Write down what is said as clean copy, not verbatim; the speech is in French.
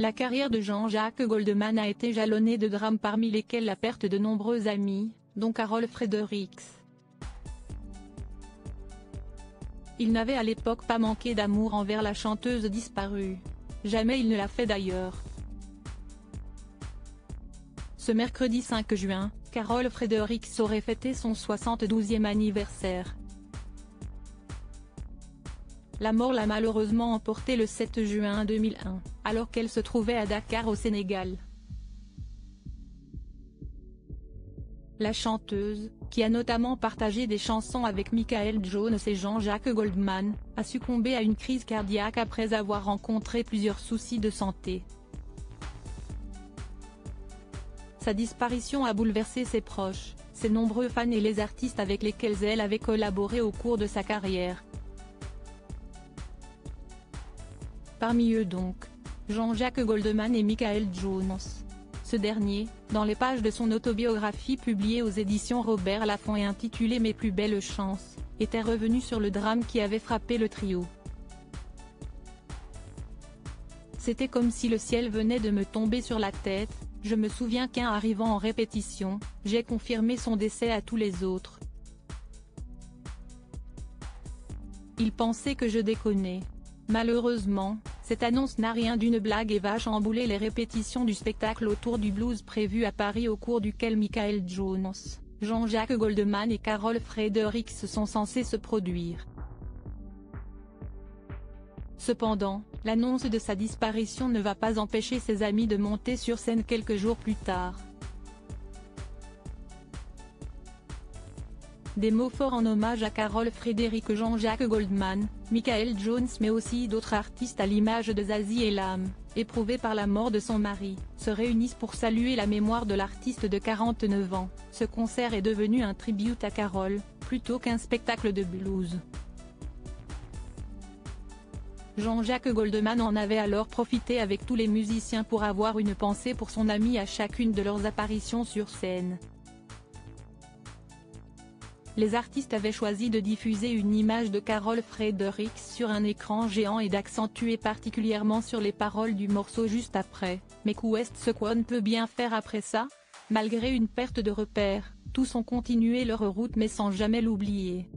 La carrière de Jean-Jacques Goldman a été jalonnée de drames parmi lesquels la perte de nombreux amis, dont Carol Fredericks. Il n'avait à l'époque pas manqué d'amour envers la chanteuse disparue. Jamais il ne l'a fait d'ailleurs. Ce mercredi 5 juin, Carol Fredericks aurait fêté son 72e anniversaire. La mort l'a malheureusement emporté le 7 juin 2001, alors qu'elle se trouvait à Dakar au Sénégal. La chanteuse, qui a notamment partagé des chansons avec Michael Jones et Jean-Jacques Goldman, a succombé à une crise cardiaque après avoir rencontré plusieurs soucis de santé. Sa disparition a bouleversé ses proches, ses nombreux fans et les artistes avec lesquels elle avait collaboré au cours de sa carrière. Parmi eux donc, Jean-Jacques Goldman et Michael Jones. Ce dernier, dans les pages de son autobiographie publiée aux éditions Robert Laffont et intitulée Mes plus belles chances, était revenu sur le drame qui avait frappé le trio. C'était comme si le ciel venait de me tomber sur la tête. Je me souviens qu'en arrivant en répétition, j'ai confirmé son décès à tous les autres. Ils pensaient que je déconnais. Malheureusement, cette annonce n'a rien d'une blague et va chambouler les répétitions du spectacle autour du blues prévu à Paris au cours duquel Michael Jones, Jean-Jacques Goldman et Carol Fredericks sont censés se produire. Cependant, l'annonce de sa disparition ne va pas empêcher ses amis de monter sur scène quelques jours plus tard. Des mots forts en hommage à Carol Fredericks, Jean-Jacques Goldman, Michael Jones mais aussi d'autres artistes à l'image de Zazie et Lam, éprouvés par la mort de son mari, se réunissent pour saluer la mémoire de l'artiste de 49 ans. Ce concert est devenu un tribute à Carol, plutôt qu'un spectacle de blues. Jean-Jacques Goldman en avait alors profité avec tous les musiciens pour avoir une pensée pour son ami à chacune de leurs apparitions sur scène. Les artistes avaient choisi de diffuser une image de Carol Fredericks sur un écran géant et d'accentuer particulièrement sur les paroles du morceau juste après. Mais qu'est-ce qu'on peut bien faire après ça? Malgré une perte de repères, tous ont continué leur route mais sans jamais l'oublier.